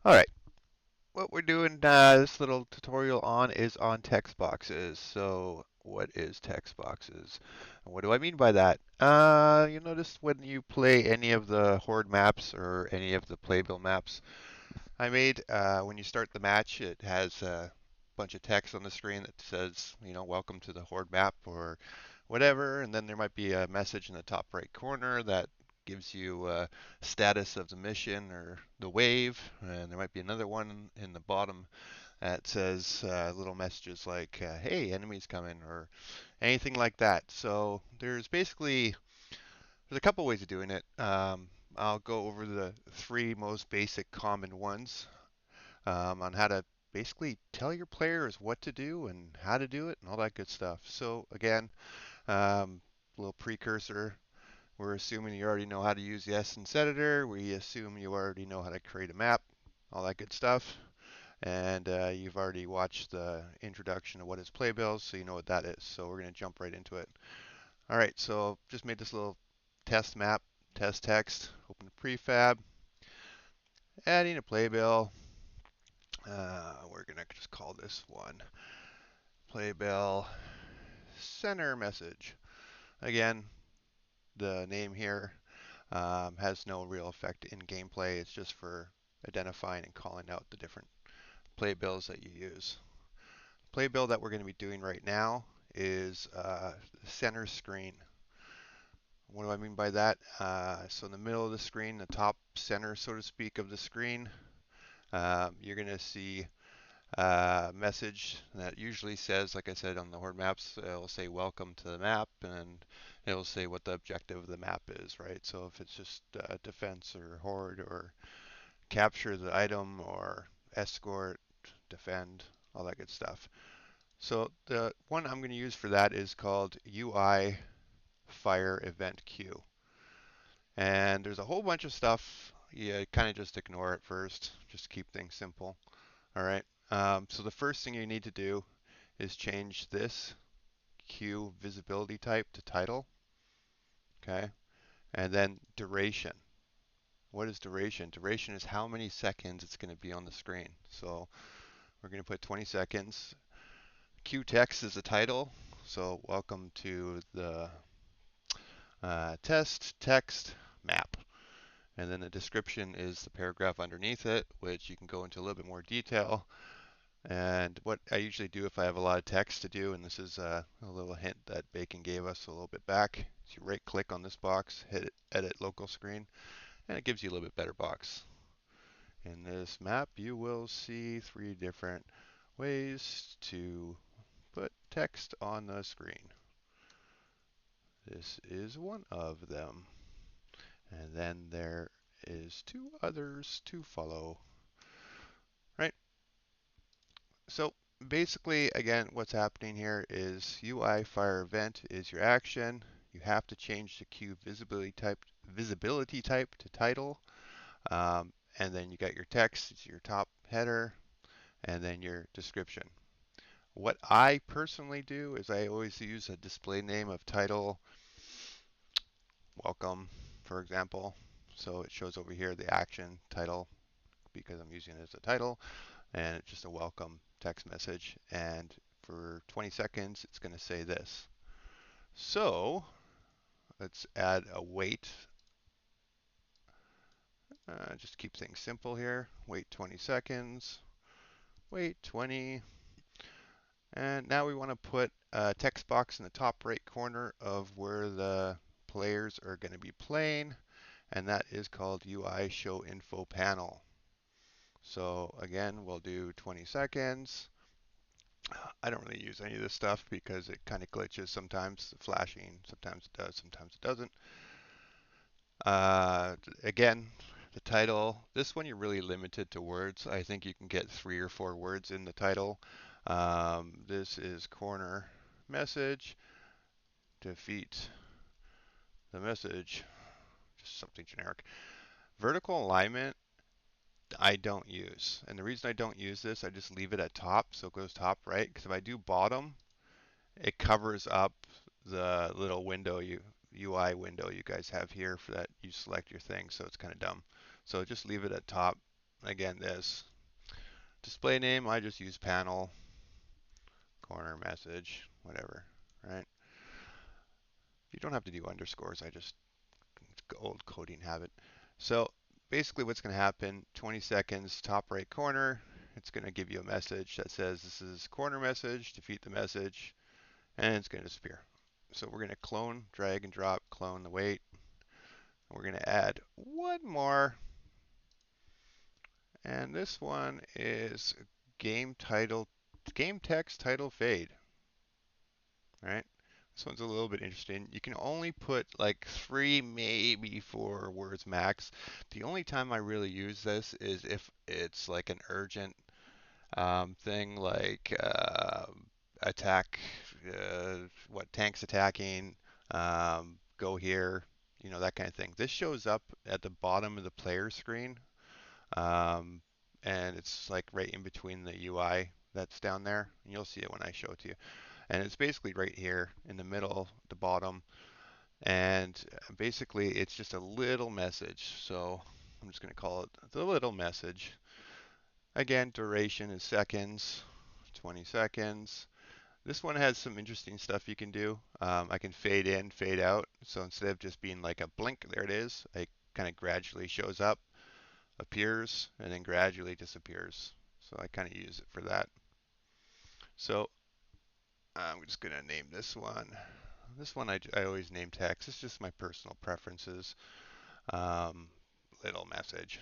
All right, what we're doing this little tutorial on is on text boxes. So what is text boxes? And what do I mean by that? You notice when you play any of the Horde maps or any of the Playbill maps I made, when you start the match, it has a bunch of text on the screen that says, welcome to the Horde map or whatever, and then there might be a message in the top right corner that gives you status of the mission or the wave, and there might be another one in the bottom that says little messages like, "Hey, enemies coming," or anything like that. So there's a couple ways of doing it. I'll go over the three most basic common ones on how to basically tell your players what to do and how to do it and all that good stuff. So again, little precursor. We're assuming you already know how to use the Essence editor. We assume you already know how to create a map, all that good stuff. And you've already watched the introduction of what is Playbills, so you know what that is. So we're going to jump right into it. All right, so just made this little test map, test text, open the prefab, adding a playbill. We're going to just call this one playbill center message. Again, the name here has no real effect in gameplay. It's just for identifying and calling out the different playbills that you use. Playbill that we're going to be doing right now is center screen. What do I mean by that? So in the middle of the screen, the top center, so to speak, of the screen, you're going to see a message that usually says, like I said on the Horde maps, it'll say welcome to the map, and it'll say what the objective of the map is, right? So if it's just defense or Horde or capture the item or escort, defend, all that good stuff. So the one I'm going to use for that is called UI Fire Event Queue. And there's a whole bunch of stuff. You kind of just ignore it first. Just keep things simple. All right. So the first thing you need to do is change this queue visibility type to title. Okay. And then duration. What is duration? Duration is how many seconds it's going to be on the screen. So we're going to put 20 seconds. Queue text is the title. So welcome to the test text map. And then the description is the paragraph underneath it, which you can go into a little bit more detail. And what I usually do if I have a lot of text to do, and this is a little hint that Bacon gave us a little bit back, is you right click on this box, hit edit local screen, and it gives you a little bit better box. In this map, you will see three different ways to put text on the screen. This is one of them. And then there is two others to follow. Right? So basically, again, what's happening here is UI fire event is your action. You have to change the queue visibility type to title. And then you got your text, it's your top header, and then your description. What I personally do is I always use a display name of title, welcome, for example. So it shows over here the action title because I'm using it as a title, and it's just a welcome text message. And for 20 seconds, it's going to say this. So let's add a wait. Just keep things simple here. Wait 20 seconds. Wait 20. And now we want to put a text box in the top right corner of where the players are going to be playing, and that is called UI Show Info Panel. So again, we'll do 20 seconds. I don't really use any of this stuff because it kind of glitches sometimes, flashing, sometimes it does, sometimes it doesn't. Again, the title, this one you're really limited to words. I think you can get 3 or 4 words in the title. This is corner message, defeat the message, just something generic. Vertical alignment, I don't use. And the reason I don't use this, I just leave it at top, so it goes top right. Because if I do bottom, it covers up the little window UI window you guys have here for that you select your thing, so it's kind of dumb. So just leave it at top. again, this display name, I just use panel, corner message, whatever, right? You don't have to do underscores. I just, it's old coding habit. So basically what's going to happen, 20 seconds, top right corner, it's going to give you a message that says this is corner message, defeat the message, and it's going to disappear. So we're going to clone, drag and drop, clone the weight. We're going to add one more, and this one is game title, game text title fade, right? This one's a little bit interesting. You can only put like 3, maybe 4 words max. The only time I really use this is if it's like an urgent thing, like attack, what tanks attacking, go here, that kind of thing. This shows up at the bottom of the player screen, um, and it's like right in between the UI that's down there. And you'll see it when I show it to you. And it's basically right here in the middle, the bottom. And basically, it's just a little message. So I'm just going to call it the little message. Again, duration is seconds, 20 seconds. This one has some interesting stuff you can do. I can fade in, fade out. So instead of just being like a blink, there it is. It kind of gradually shows up, appears, and then gradually disappears. So I kind of use it for that. So I'm just going to name this one. This one I always name text. It's just my personal preferences. Um, little message.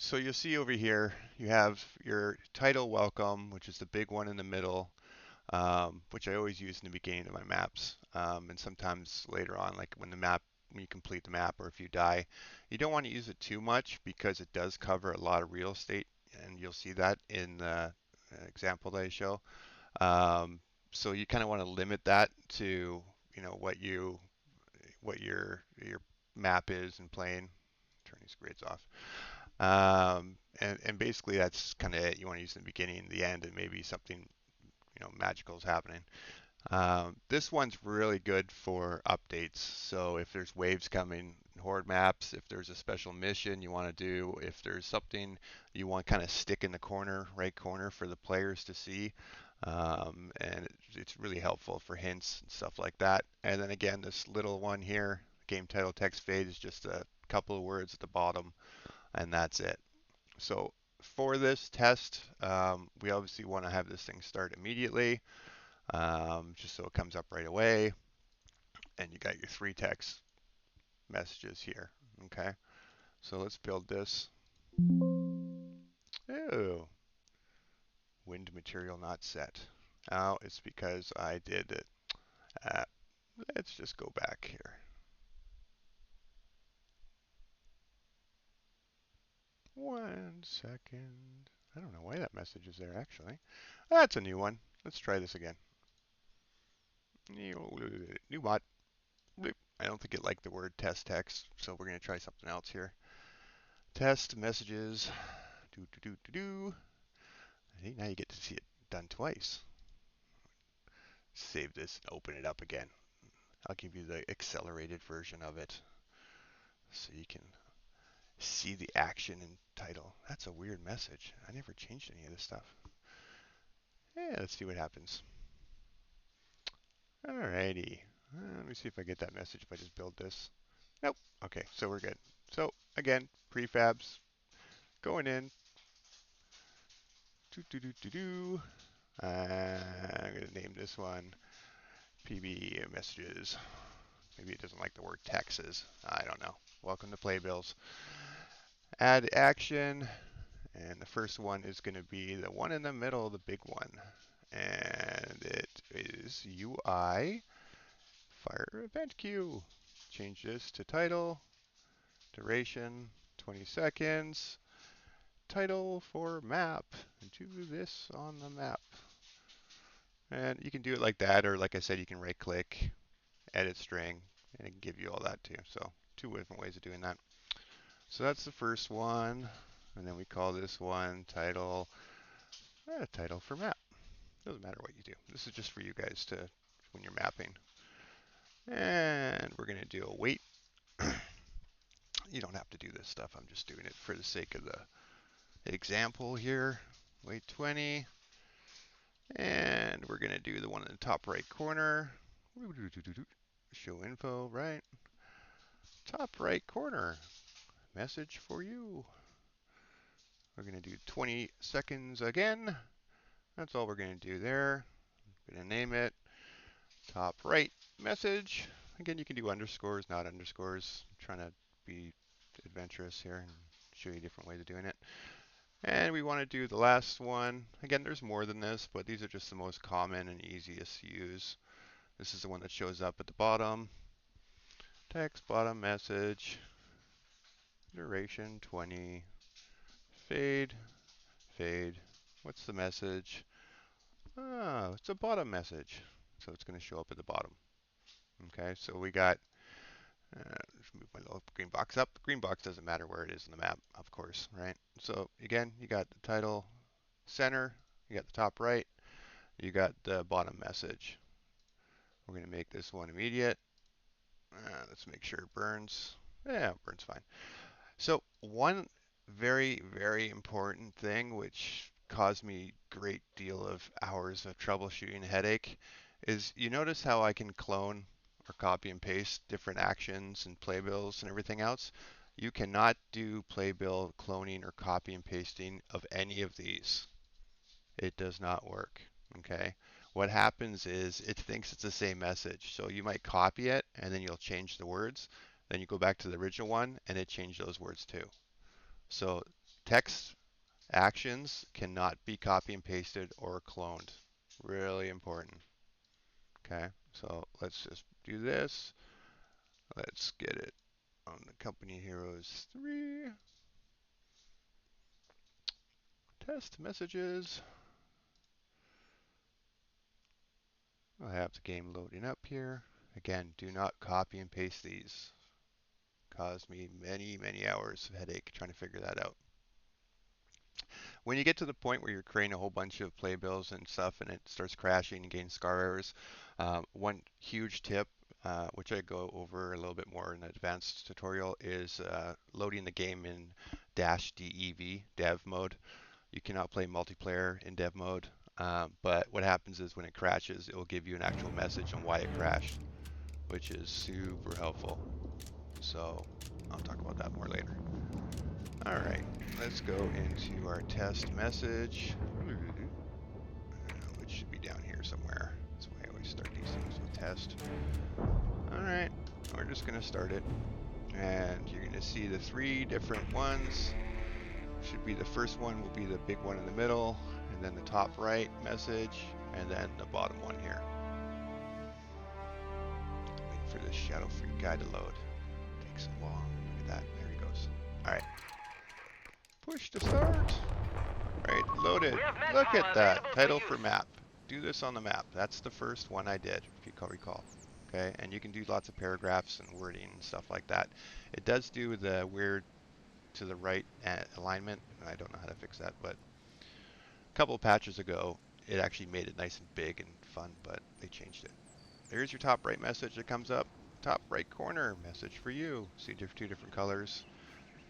So you'll see over here, you have your title welcome, which is the big one in the middle, which I always use in the beginning of my maps. And sometimes later on, like when you complete the map or if you die, you don't want to use it too much because it does cover a lot of real estate, and you'll see that in the example that I show. Um, so you kind of want to limit that to what your map is and playing. Turn these grids off. And basically that's kind of it. You want to use in the beginning, the end, and maybe something magical is happening. This one's really good for updates. So if there's waves coming, horde maps, if there's a special mission you want to do, if there's something you want kind of stick in the corner, right corner for the players to see, and it's really helpful for hints and stuff like that. And then again, this little one here, game title text fade, is just a couple of words at the bottom, and that's it. So for this test, we obviously want to have this thing start immediately, just so it comes up right away. And you got your 3 text messages here. Okay, so let's build this. Oh, wind material not set. Oh, it's because I did it. Uh, let's just go back here. One second. I don't know why that message is there actually. That's a new one. Let's try this again. New bot. I don't think it liked the word test text, so we're going to try something else here. Test messages. Do do do do do. See, now you get to see it done twice. Save this and open it up again. I'll give you the accelerated version of it so you can see the action and title. That's a weird message. I never changed any of this stuff. Yeah, let's see what happens. Alrighty. Let me see if I get that message if I just build this. Nope. Okay, so we're good. So again, prefabs going in. Do do do do do. I'm gonna name this one PB messages. Maybe it doesn't like the word taxes. I don't know. Welcome to Playbills. Add action, and the first one is going to be the one in the middle, the big one. And it is UI fire event queue. Change this to title, duration 20 seconds, title for map. Do this on the map. And you can do it like that, or like I said, you can right click, edit string, and it can give you all that too. So 2 different ways of doing that. So that's the first one. And then we call this one title, title for map. Doesn't matter what you do. This is just for you guys to, when you're mapping. And we're going to do a weight. You don't have to do this stuff. I'm just doing it for the sake of the example here. Wait 20. And we're going to do the one in the top right corner. Show info, right? Top right corner. Message for you. We're going to do 20 seconds again. That's all we're going to do there. I'm going to name it top right message. Again, you can do underscores, not underscores. I'm trying to be adventurous here and show you different ways of doing it. And we want to do the last one. Again, there's more than this, but these are just the most common and easiest to use. This is the one that shows up at the bottom. Text, bottom message, duration 20, fade, fade. What's the message? Oh, it's a bottom message. So it's going to show up at the bottom. Okay, so we got, let's move my little green box up. The green box doesn't matter where it is in the map, of course, right? So again, you got the title, center, you got the top right, you got the bottom message. We're going to make this one immediate. Let's make sure it burns. Yeah, it burns fine. So one very, very important thing which caused me a great deal of hours of troubleshooting headache is you notice how I can clone or copy and paste different actions and playbills and everything else. You cannot do playbill cloning or copy and pasting of any of these. It does not work. Okay. What happens is it thinks it's the same message. So you might copy it and then you'll change the words. Then you go back to the original one and it changed those words too. So text actions cannot be copy and pasted or cloned. Really important. Okay. So let's just do this. Let's get it on the Company Heroes 3. Test messages. I have the game loading up here. Again, do not copy and paste these. Caused me many, many hours of headache trying to figure that out. When you get to the point where you're creating a whole bunch of playbills and stuff and it starts crashing and getting scar errors, one huge tip, which I go over a little bit more in an advanced tutorial, is loading the game in -dev, dev mode. You cannot play multiplayer in dev mode, but what happens is when it crashes, it will give you an actual message on why it crashed, which is super helpful. So I'll talk about that more later. All right, let's go into our test message, which should be down here somewhere. That's why I always start these things with test. All right, we're just going to start it. And you're going to see the 3 different ones. Should be the first one will be the big one in the middle, and then the top right message, and then the bottom one here. Waiting for this shadow-free guy to load. It takes so long. Look at that. There he goes. All right. Push to start. Right, loaded. Look at that. Title for map. Do this on the map. That's the first one I did, if you recall. Okay, and you can do lots of paragraphs and wording and stuff like that. It does do the weird to the right alignment. I don't know how to fix that, but a couple of patches ago, it actually made it nice and big and fun, but they changed it. There's your top right message that comes up. Top right corner, message for you. See 2 different colors.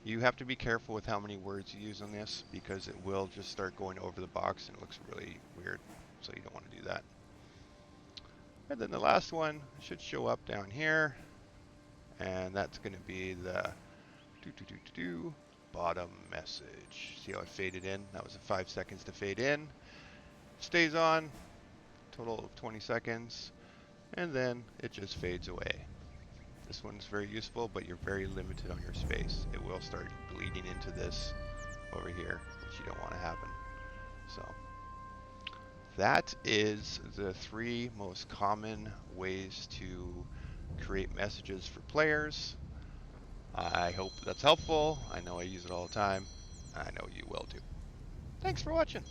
You have to be careful with how many words you use on this because it will just start going over the box and it looks really weird. So you don't want to do that. And then the last one should show up down here. And that's going to be the bottom message. See how it faded in? That was 5 seconds to fade in. Stays on, total of 20 seconds. And then it just fades away. This one's very useful, but you're very limited on your space. It will start bleeding into this over here, which you don't want to happen. So that is the 3 most common ways to create messages for players. I hope that's helpful. I know I use it all the time. I know you will too. Thanks for watching.